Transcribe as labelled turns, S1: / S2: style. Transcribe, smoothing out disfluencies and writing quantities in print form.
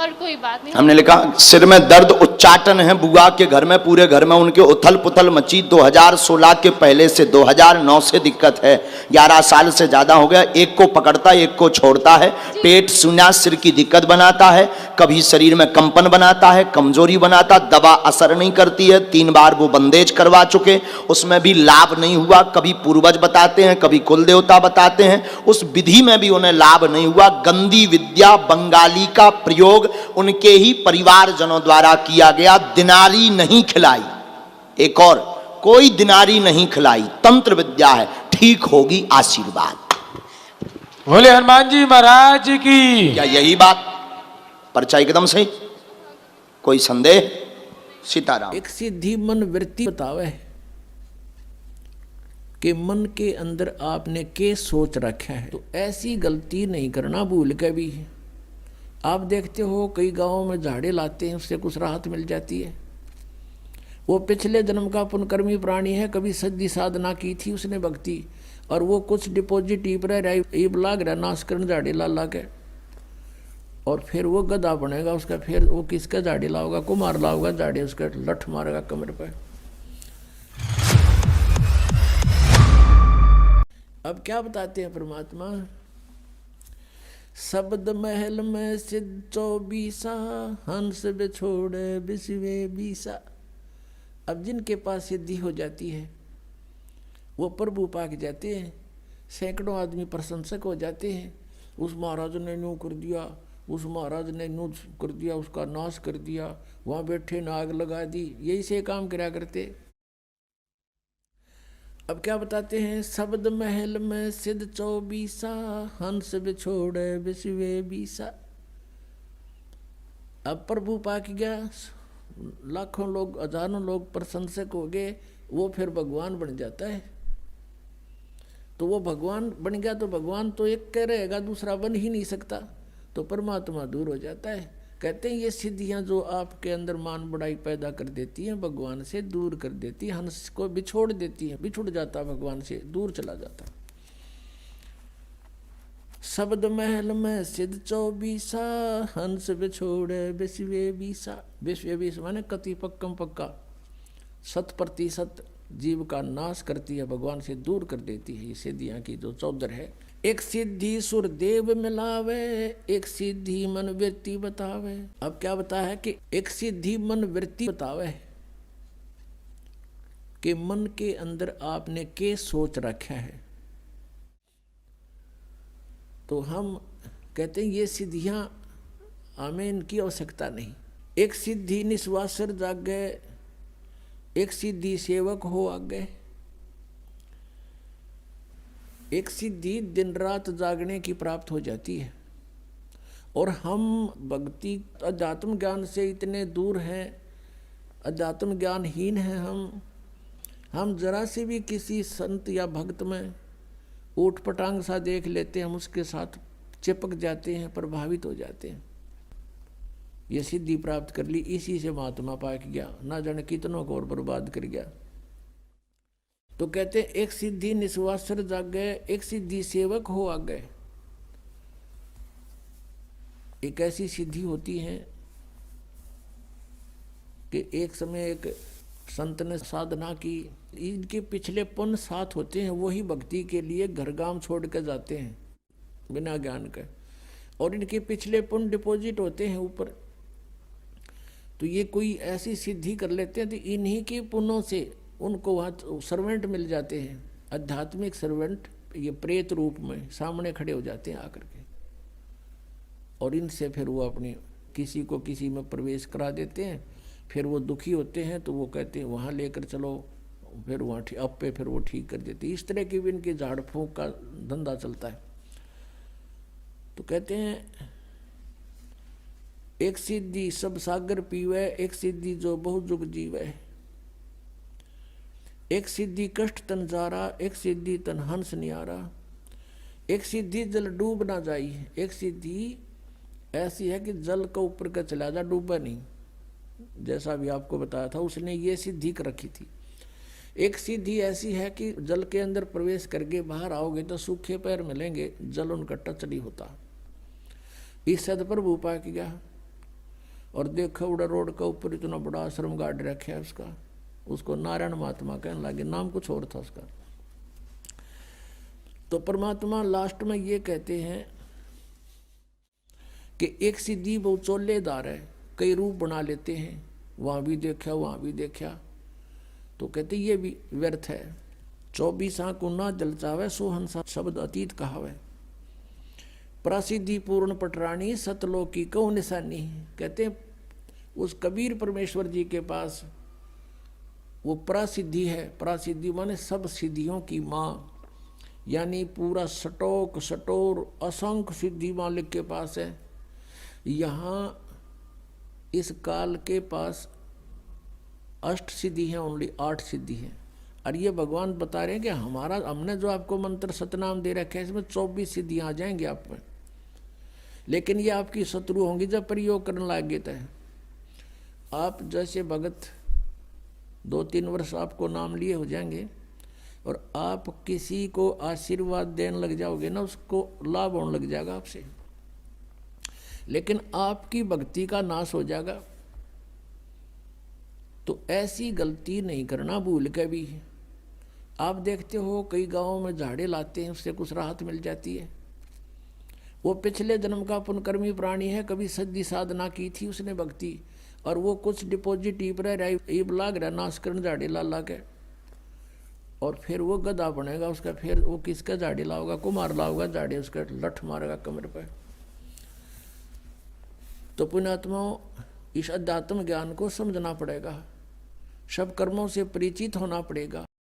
S1: और कोई बात नहीं।
S2: हमने लिखा सिर में दर्द उच्चाटन है बुआ के घर में, पूरे घर में उनके उथल पुथल मची। 2016 के पहले से 2009 से दिक्कत है, 11 साल से ज्यादा हो गया। एक को पकड़ता एक को छोड़ता है, पेट सूना, सिर की दिक्कत बनाता है, कभी शरीर में कंपन बनाता है, कमजोरी बनाता, दवा असर नहीं करती है। 3 बार वो बंदेज करवा चुके, उसमें भी लाभ नहीं हुआ। कभी पूर्वज बताते हैं, कभी कुल देवता बताते हैं, उस विधि में भी उन्हें लाभ नहीं हुआ। गंदी विद्या बंगाली का प्रयोग उनके ही परिवारजनों द्वारा किया गया। दिनारी नहीं खिलाई, एक और कोई दिनारी नहीं खिलाई, तंत्र विद्या है, ठीक होगी आशीर्वाद।
S3: बोले हनुमान जी महाराज की।
S2: क्या यही बात पर्चा एकदम सही, कोई संदेह? सीताराम।
S4: एक सीधी मन वृत्ति बतावे कि मन के अंदर आपने के सोच रखा है, तो ऐसी गलती नहीं करना भूल के भी। आप देखते हो कई गांवों में झाड़े लाते हैं, उससे कुछ राहत मिल जाती है। वो पिछले जन्म का पुनकर्मी प्राणी है, कभी सज्जी साधना की थी उसने भक्ति, और वो कुछ डिपॉजिट लाग रहा नाश करने झाड़े ला ला के, और फिर वो गधा बनेगा उसका। फिर वो किसका झाड़ी लाओगा, कुमार लाओगा, झाड़ी उसका लठ मारेगा कमर पर। अब क्या बताते हैं परमात्मा, शब्द महल में सिद्ध 24 हंस बिछोड़े बिसवे 20। अब जिनके पास सिद्धि हो जाती है वो प्रभु पाक जाते हैं, सैकड़ों आदमी प्रशंसक हो जाते हैं। उस महाराज ने यूँ कर दिया, उस महाराज ने यूँ कर दिया, उसका नाश कर दिया, वहाँ बैठे ने आग लगा दी, यही से काम करा करते। अब क्या बताते हैं, शब्द महल में सिद्ध 24 हंस बिछोड़े बिसवे 20। अब प्रभु पाक गया, लाखों लोग हजारों लोग प्रशंसक हो गए, वो फिर भगवान बन जाता है। तो वो भगवान बन गया तो भगवान तो एक कह रहेगा, दूसरा बन ही नहीं सकता, तो परमात्मा दूर हो जाता है। कहते हैं ये सिद्धियां जो आपके अंदर मान बढ़ाई पैदा कर देती हैं, भगवान से दूर कर देती है, हंस को बिछोड़ देती है, बिछुड़ जाता भगवान से, दूर चला जाता। शब्द महल में सिद्ध 24 हंस बिछोड़े बिसवे 20। बिसवे 20 माने कति पक्कम पक्का, 100% जीव का नाश करती है, भगवान से दूर कर देती है। ये सिद्धियां की जो 14 है। एक सिद्धि सुरदेव मिलावे, एक सिद्धि मन वृत्ति बतावे। अब क्या बताया है कि एक सिद्धि मन वृत्ति बतावे कि मन के अंदर आपने के सोच रखा है। तो हम कहते हैं ये सिद्धियां हमें इनकी आवश्यकता नहीं। एक सिद्धि निस्वासर जागे, एक सिद्धि सेवक हो आगे, एक सिद्धि दिन रात जागने की प्राप्त हो जाती है। और हम भक्ति अध्यात्म ज्ञान से इतने दूर हैं, अध्यात्म ज्ञानहीन हैं हम जरा से भी किसी संत या भक्त में ऊट पटांग सा देख लेते हैं, हम उसके साथ चिपक जाते हैं, प्रभावित हो जाते हैं। ये सिद्धि प्राप्त कर ली, इसी से महात्मा पाक गया, ना जाने कितनों को और बर्बाद कर गया। तो कहते एक सिद्धि निस्वासर जागे, एक सिद्धि सेवक हो आगे। एक ऐसी सिद्धि होती है कि एक समय एक संत ने साधना की, इनके पिछले पुण्य साथ होते हैं, वही भक्ति के लिए घर गांव छोड़ कर जाते हैं बिना ज्ञान के, और इनके पिछले पुण्य डिपॉजिट होते हैं ऊपर। तो ये कोई ऐसी सिद्धि कर लेते हैं तो इन्हीं के पुण्यों से उनको वहाँ सर्वेंट मिल जाते हैं, आध्यात्मिक सर्वेंट, ये प्रेत रूप में सामने खड़े हो जाते हैं आकर के, और इनसे फिर वो अपनी किसी को किसी में प्रवेश करा देते हैं। फिर वो दुखी होते हैं तो वो कहते हैं वहाँ लेकर चलो, फिर वहाँ अब पे फिर वो ठीक कर देते हैं। इस तरह की भी इनके झाड़ फूंक का धंधा चलता है। तो कहते हैं एक सिद्धि सब सागर पीवे, एक सिद्धि जो बहु जुग जीवे। एक सिद्धि कष्ट तन जारा, एक सिद्धि तन हंस नियारा। एक सिद्धि जल डूब ना जाई, एक सिद्धि ऐसी है कि जल का ऊपर का चला जा, डूबा नहीं। जैसा भी आपको बताया था, उसने ये सिद्धि कर रखी थी। एक सिद्धि ऐसी है कि जल के अंदर प्रवेश करके बाहर आओगे तो सूखे पैर मिलेंगे, जल उनका टच नहीं होता। इस सदप्रभु पाक गया, और देखो उड़ा रोड का ऊपर इतना बड़ा आश्रम गाड़ रखे है उसका, उसको नारायण महात्मा कहने लगे, नाम कुछ और था उसका। तो परमात्मा लास्ट में ये कहते हैं कि एक सिद्धि बहुत चोलेदार है, कई रूप बना लेते हैं, वहाँ भी देखा वहाँ भी देखा, तो कहते ये भी व्यर्थ है। 24 को ना जल चावे, सोहंसा शब्द अतीत कहावे, प्रसिद्धि पूर्ण पटरानी सतलोकी कौ निशानी। कहते हैं उस कबीर परमेश्वर जी के पास वो प्रसिद्धि है, प्रसिद्धि माने सब सिद्धियों की माँ, यानी पूरा सटोक सटोर असंख्य सिद्धि मालिक के पास है। यहाँ इस काल के पास अष्ट सिद्धि है, ओनली 8 सिद्धि है। और ये भगवान बता रहे हैं कि हमने जो आपको मंत्र सतनाम दे रखे है इसमें 24 सिद्धियाँ आ जाएंगी आप में, लेकिन ये आपकी शत्रु होंगी जब प्रयोग करने लगे। तो आप जैसे भगत 2-3 वर्ष आपको नाम लिए हो जाएंगे और आप किसी को आशीर्वाद देने लग जाओगे ना, उसको लाभ होने लग जाएगा आपसे, लेकिन आपकी भक्ति का नाश हो जाएगा। तो ऐसी गलती नहीं करना भूल के भी। आप देखते हो कई गांवों में झाड़े लाते हैं, उससे कुछ राहत मिल जाती है। वो पिछले जन्म का पुण्यकर्मी प्राणी है, कभी सद्दी साधना की थी उसने भक्ति, और वो कुछ डिपॉजिट ईब लाग रहा नाश करने झाड़े ला ला के, और फिर वो गधा बनेगा उसका, फिर वो किसका झाड़ी लाओगा, कुमार लाओगा झाड़ी, उसका लठ मारेगा कमर पे। तो पुण्यात्माओं इस अध्यात्म ज्ञान को समझना पड़ेगा, सब कर्मों से परिचित होना पड़ेगा,